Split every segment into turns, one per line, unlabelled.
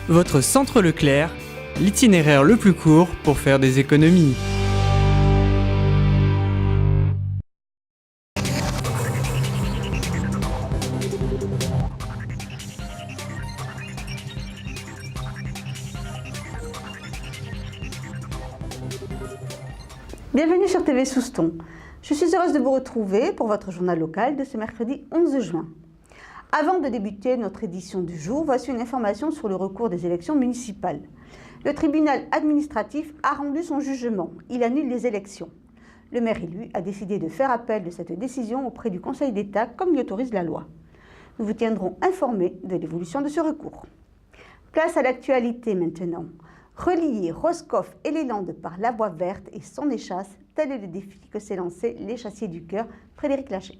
Votre centre Leclerc, l'itinéraire le plus court pour faire des économies.
Bienvenue sur TV Souston. Je suis heureuse de vous retrouver pour votre journal local de ce mercredi 11 juin. Avant de débuter notre édition du jour, voici une information sur le recours des élections municipales. Le tribunal administratif a rendu son jugement. Il annule les élections. Le maire élu a décidé de faire appel de cette décision auprès du Conseil d'État comme l'y autorise la loi. Nous vous tiendrons informés de l'évolution de ce recours. Place à l'actualité maintenant. Relier Roscoff et les Landes par la voie verte et son échasse, tel est le défi que s'est lancé l'échassier du cœur, Frédéric Lacher.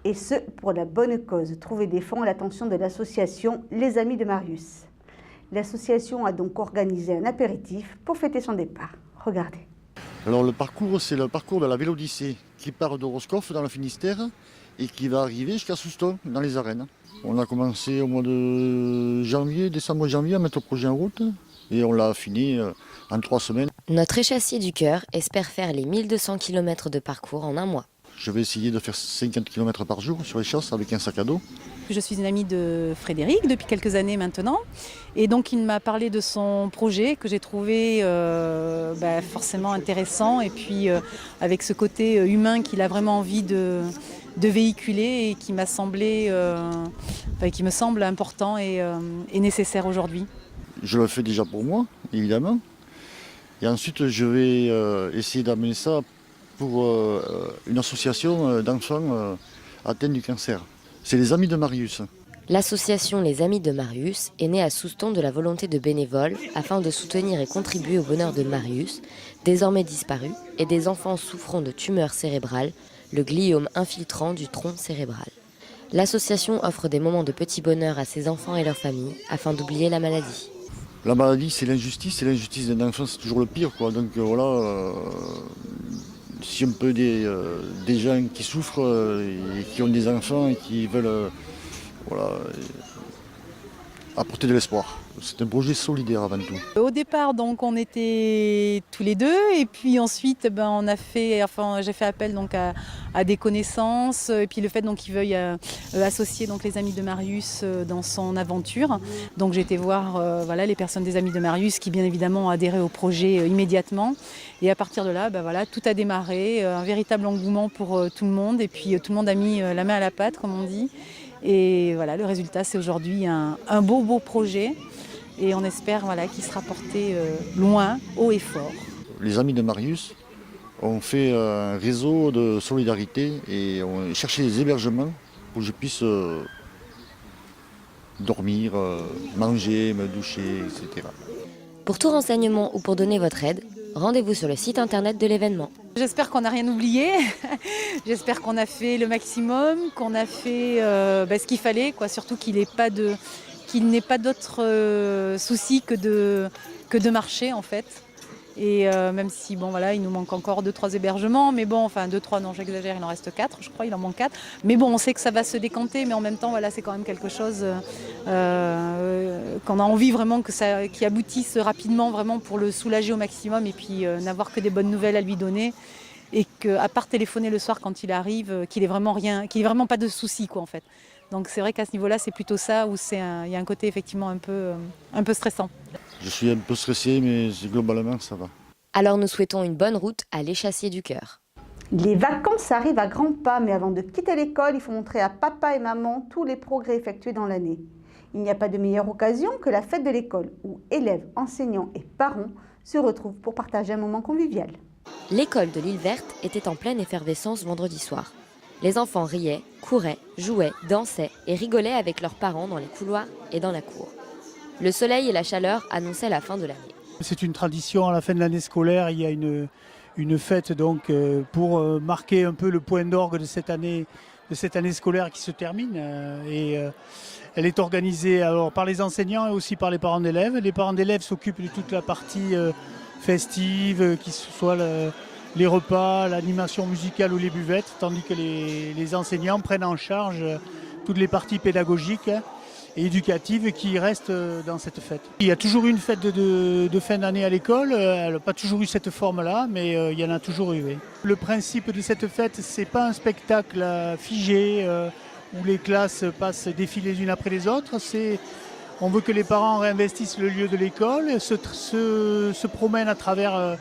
Et ce, pour la bonne cause, trouver des fonds à l'attention de l'association Les Amis de Marius. L'association a donc organisé un apéritif pour fêter son départ. Regardez.
Alors le parcours, c'est le parcours de la Vélodyssée qui part de Roscoff dans le Finistère et qui va arriver jusqu'à Souston dans les arènes. On a commencé au mois de janvier, décembre-janvier à mettre le projet en route. Et on l'a fini en 3 semaines.
Notre échassier du cœur espère faire les 1200 km de parcours en un mois.
Je vais essayer de faire 50 km par jour sur l'échasse avec un sac à dos.
Je suis une amie de Frédéric depuis quelques années maintenant. Et donc il m'a parlé de son projet que j'ai trouvé forcément intéressant. Et puis avec ce côté humain qu'il a vraiment envie de véhiculer et qui m'a semblé, qui me semble important et nécessaire aujourd'hui.
Je le fais déjà pour moi, évidemment. Et ensuite, je vais essayer d'amener ça pour une association d'enfants atteints du cancer. C'est les Amis de Marius.
L'association Les Amis de Marius est née à Souston de la volonté de bénévoles afin de soutenir et contribuer au bonheur de Marius, désormais disparu, et des enfants souffrant de tumeurs cérébrales, le gliome infiltrant du tronc cérébral. L'association offre des moments de petit bonheur à ses enfants et leurs familles afin d'oublier la maladie.
La maladie, c'est l'injustice d'un enfant, c'est toujours le pire, quoi. Donc si on peut des gens qui souffrent et qui ont des enfants et qui veulent apporter de l'espoir. C'est un projet solidaire avant tout.
Au départ, donc, on était tous les deux et puis ensuite, j'ai fait appel donc à des connaissances et puis le fait donc qu'ils veuillent associer donc les Amis de Marius dans son aventure. Donc j'ai été voir les personnes des Amis de Marius qui bien évidemment ont adhéré au projet immédiatement et à partir de là, tout a démarré, un véritable engouement pour tout le monde et puis tout le monde a mis la main à la pâte comme on dit. Et voilà, le résultat, c'est aujourd'hui un beau projet et on espère qu'il sera porté loin, haut et fort.
Les Amis de Marius ont fait un réseau de solidarité et ont cherché des hébergements pour que je puisse dormir, manger, me doucher, etc.
Pour tout renseignement ou pour donner votre aide, rendez-vous sur le site internet de l'événement.
J'espère qu'on n'a rien oublié, j'espère qu'on a fait le maximum, qu'on a fait ce qu'il fallait, surtout qu'il n'ait pas d'autres soucis que de marcher en fait. Et même si il nous manque encore 2-3 hébergements, mais 2-3 non j'exagère, il en reste 4 je crois, il en manque 4. Mais on sait que ça va se décanter, mais en même temps c'est quand même quelque chose qu'on a envie vraiment qui aboutisse rapidement vraiment pour le soulager au maximum et puis n'avoir que des bonnes nouvelles à lui donner. Et qu'à part téléphoner le soir quand il arrive, qu'il ait vraiment pas de soucis en fait. Donc c'est vrai qu'à ce niveau-là, c'est plutôt ça où il y a un côté effectivement un peu stressant.
Je suis un peu stressé, mais globalement ça va.
Alors nous souhaitons une bonne route à l'échassier du cœur.
Les vacances arrivent à grands pas, mais avant de quitter l'école, il faut montrer à papa et maman tous les progrès effectués dans l'année. Il n'y a pas de meilleure occasion que la fête de l'école, où élèves, enseignants et parents se retrouvent pour partager un moment convivial.
L'école de l'île Verte était en pleine effervescence vendredi soir. Les enfants riaient, couraient, jouaient, dansaient et rigolaient avec leurs parents dans les couloirs et dans la cour. Le soleil et la chaleur annonçaient la fin de l'année.
C'est une tradition, à la fin de l'année scolaire, il y a une fête donc, pour marquer un peu le point d'orgue de cette année scolaire qui se termine. Elle est organisée par les enseignants et aussi par les parents d'élèves. Les parents d'élèves s'occupent de toute la partie festive, que ce soit les repas, l'animation musicale ou les buvettes, tandis que les enseignants prennent en charge toutes les parties pédagogiques. et éducative qui reste dans cette fête. Il y a toujours eu une fête de fin d'année à l'école, elle n'a pas toujours eu cette forme-là, mais il y en a toujours eu. Oui. Le principe de cette fête, c'est pas un spectacle figé où les classes passent défiler les unes après les autres. On veut que les parents réinvestissent le lieu de l'école, se promènent à travers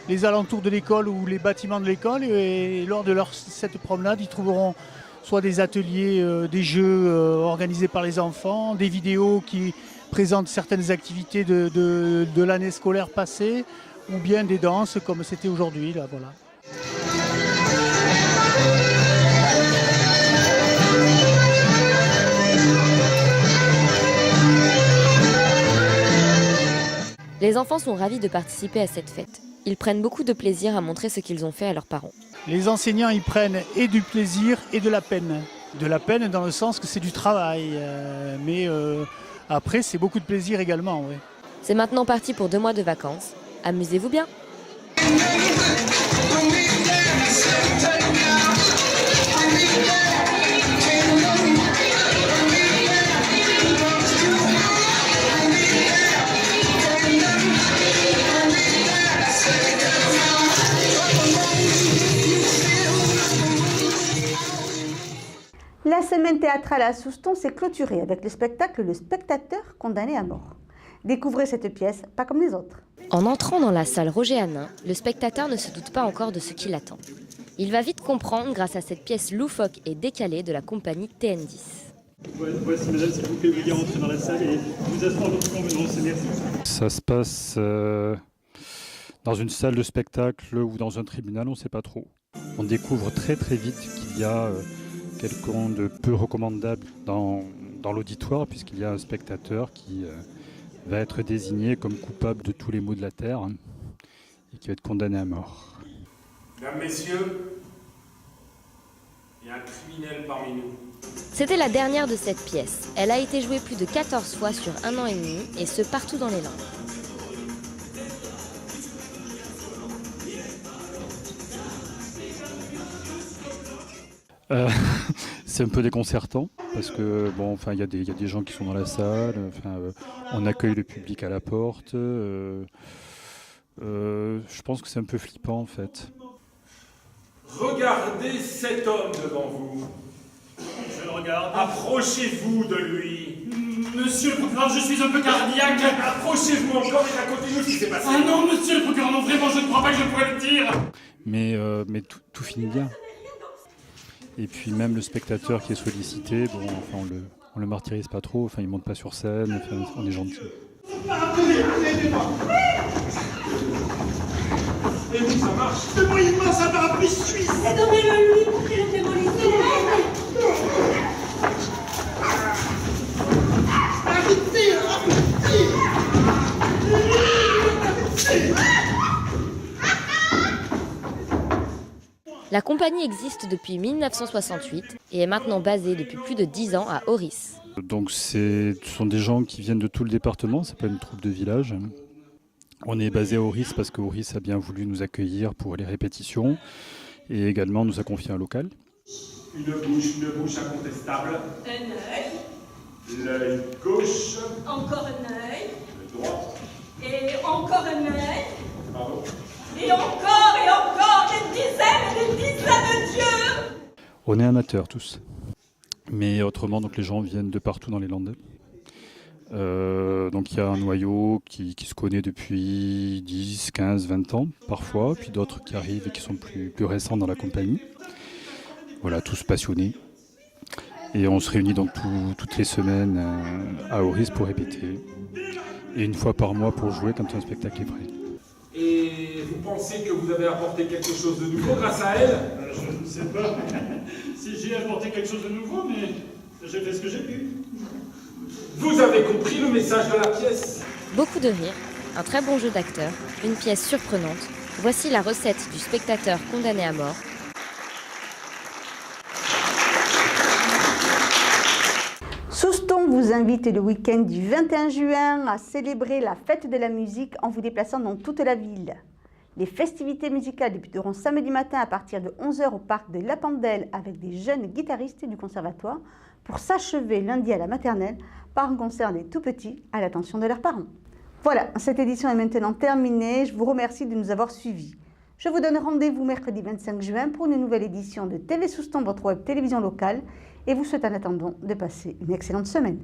les alentours de l'école ou les bâtiments de l'école et lors de cette promenade, ils trouveront soit des ateliers, des jeux organisés par les enfants, des vidéos qui présentent certaines activités de l'année scolaire passée, ou bien des danses comme c'était aujourd'hui. Là, voilà.
Les enfants sont ravis de participer à cette fête. Ils prennent beaucoup de plaisir à montrer ce qu'ils ont fait à leurs parents.
Les enseignants y prennent et du plaisir et de la peine. De la peine dans le sens que c'est du travail, mais après c'est beaucoup de plaisir également. Ouais.
C'est maintenant parti pour 2 mois de vacances. Amusez-vous bien!
La semaine théâtrale à Souston s'est clôturée avec le spectacle Le Spectateur condamné à mort. Découvrez cette pièce, pas comme les autres.
En entrant dans la salle Roger Hanin, le spectateur ne se doute pas encore de ce qui l'attend. Il va vite comprendre grâce à cette pièce loufoque et décalée de la compagnie TN10.
Voici madame, s'il vous plaît, veuillez rentrer dans la salle et vous asseoir dans votre convenance. Merci. Ça se passe dans une salle de spectacle ou dans un tribunal, on ne sait pas trop. On découvre très très vite qu'il y a quelqu'un de peu recommandable dans l'auditoire, puisqu'il y a un spectateur qui va être désigné comme coupable de tous les maux de la terre et qui va être condamné à mort.
Mesdames, Messieurs, il y a un criminel parmi nous.
C'était la dernière de cette pièce. Elle a été jouée plus de 14 fois sur 1 an et demi, et ce partout dans les langues.
C'est un peu déconcertant parce que il y a des gens qui sont dans la salle. On accueille le public à la porte. Je pense que c'est un peu flippant en fait.
Regardez cet homme devant vous.
Je le regarde.
Approchez-vous de lui.
Monsieur le procureur, je suis un peu cardiaque.
Approchez-vous encore et racontez-nous ce qui s'est passé.
Ah non, monsieur le procureur, non, vraiment, je ne crois pas que je pourrais le dire.
Mais tout finit bien. Et puis même le spectateur qui est sollicité, on le martyrise pas trop, il monte pas sur scène, on est gentil.
Et vous, ça marche?
Le moyennement, ça parapluie suisse.
Et donnez-le lui pour qu'il le démolisse.
Arrêtez.
La compagnie existe depuis 1968 et est maintenant basée depuis plus de 10 ans à Auris.
Donc ce sont des gens qui viennent de tout le département, c'est pas une troupe de village. On est basé à Auris parce qu'Auris a bien voulu nous accueillir pour les répétitions et également nous a confié un local.
Une bouche incontestable.
Un œil.
L'œil gauche.
Encore un œil.
Le droit.
Et encore un œil.
Pardon.
Et encore des dizaines de dieux.
On est amateurs tous. Mais autrement, donc les gens viennent de partout dans les Landes. Donc il y a un noyau qui se connaît depuis 10, 15, 20 ans parfois, puis d'autres qui arrivent et qui sont plus récents dans la compagnie. Voilà, tous passionnés. Et on se réunit donc toutes les semaines à Auris pour répéter. Et une fois par mois pour jouer quand un spectacle est prêt.
Et vous pensez que vous avez apporté quelque chose de nouveau grâce à elle?
Je ne sais pas si j'ai apporté quelque chose de nouveau, mais j'ai fait ce que j'ai pu.
Vous avez compris le message de la pièce?
Beaucoup de rire, un très bon jeu d'acteur, une pièce surprenante. Voici la recette du spectateur condamné à mort.
Souston vous invite le week-end du 21 juin à célébrer la fête de la musique en vous déplaçant dans toute la ville. Les festivités musicales débuteront samedi matin à partir de 11h au parc de La Pandelle avec des jeunes guitaristes du conservatoire pour s'achever lundi à la maternelle par un concert des tout-petits à l'attention de leurs parents. Voilà, cette édition est maintenant terminée. Je vous remercie de nous avoir suivis. Je vous donne rendez-vous mercredi 25 juin pour une nouvelle édition de TV Souston, votre web télévision locale, et vous souhaite en attendant de passer une excellente semaine.